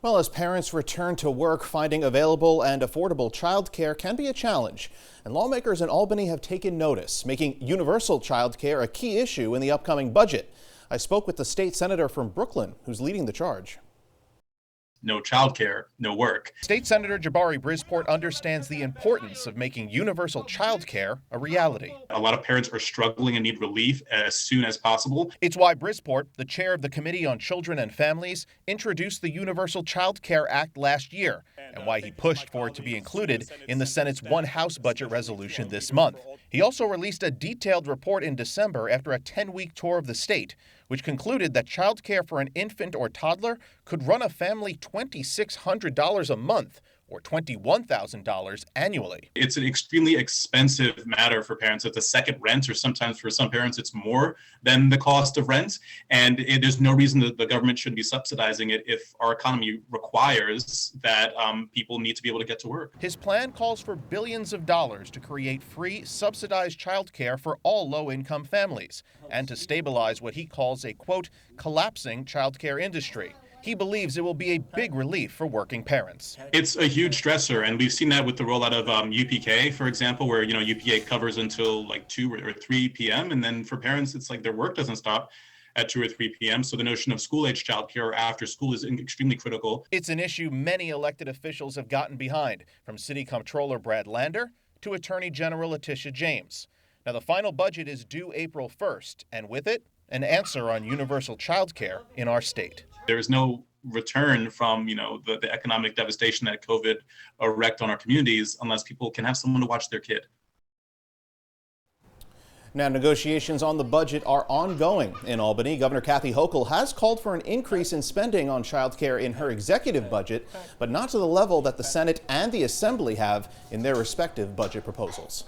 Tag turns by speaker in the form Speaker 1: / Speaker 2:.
Speaker 1: Well, as parents return to work, finding available and affordable childcare can be a challenge. And lawmakers in Albany have taken notice, making universal childcare a key issue in the upcoming budget. I spoke with the state senator from Brooklyn, who's leading the charge.
Speaker 2: No childcare, no work.
Speaker 1: State Senator Jabari Brisport understands the importance of making universal childcare a reality.
Speaker 2: A lot of parents are struggling and need relief as soon as possible.
Speaker 1: It's why Brisport, the chair of the Committee on Children and Families, introduced the Universal Child Care Act last year, and why he pushed for it to be included in the Senate's One House budget resolution this month. He also released a detailed report in December after a 10-week tour of the state, which concluded that child care for an infant or toddler could run a family $2,600 a month, or $21,000 annually.
Speaker 2: It's an extremely expensive matter for parents. It's a second rent, or sometimes for some parents it's more than the cost of rent. And there's no reason that the government shouldn't be subsidizing it if our economy requires that people need to be able to get to work.
Speaker 1: His plan calls for billions of dollars to create free, subsidized child care for all low-income families and to stabilize what he calls a, quote, collapsing child care industry. He believes it will be a big relief for working parents.
Speaker 2: It's a huge stressor, and we've seen that with the rollout of UPK, for example, where UPK covers until like 2 or 3 p.m. and then for parents, it's like their work doesn't stop at 2 or 3 p.m. So the notion of school-age childcare or after school is extremely critical.
Speaker 1: It's an issue many elected officials have gotten behind, from City Comptroller Brad Lander to Attorney General Letitia James. Now, the final budget is due April 1st, and with it, an answer on universal child care in our state.
Speaker 2: There is no return from, the economic devastation that COVID wreaked on our communities unless people can have someone to watch their kid.
Speaker 1: Now, negotiations on the budget are ongoing in Albany. Governor Kathy Hochul has called for an increase in spending on child care in her executive budget, but not to the level that the Senate and the Assembly have in their respective budget proposals.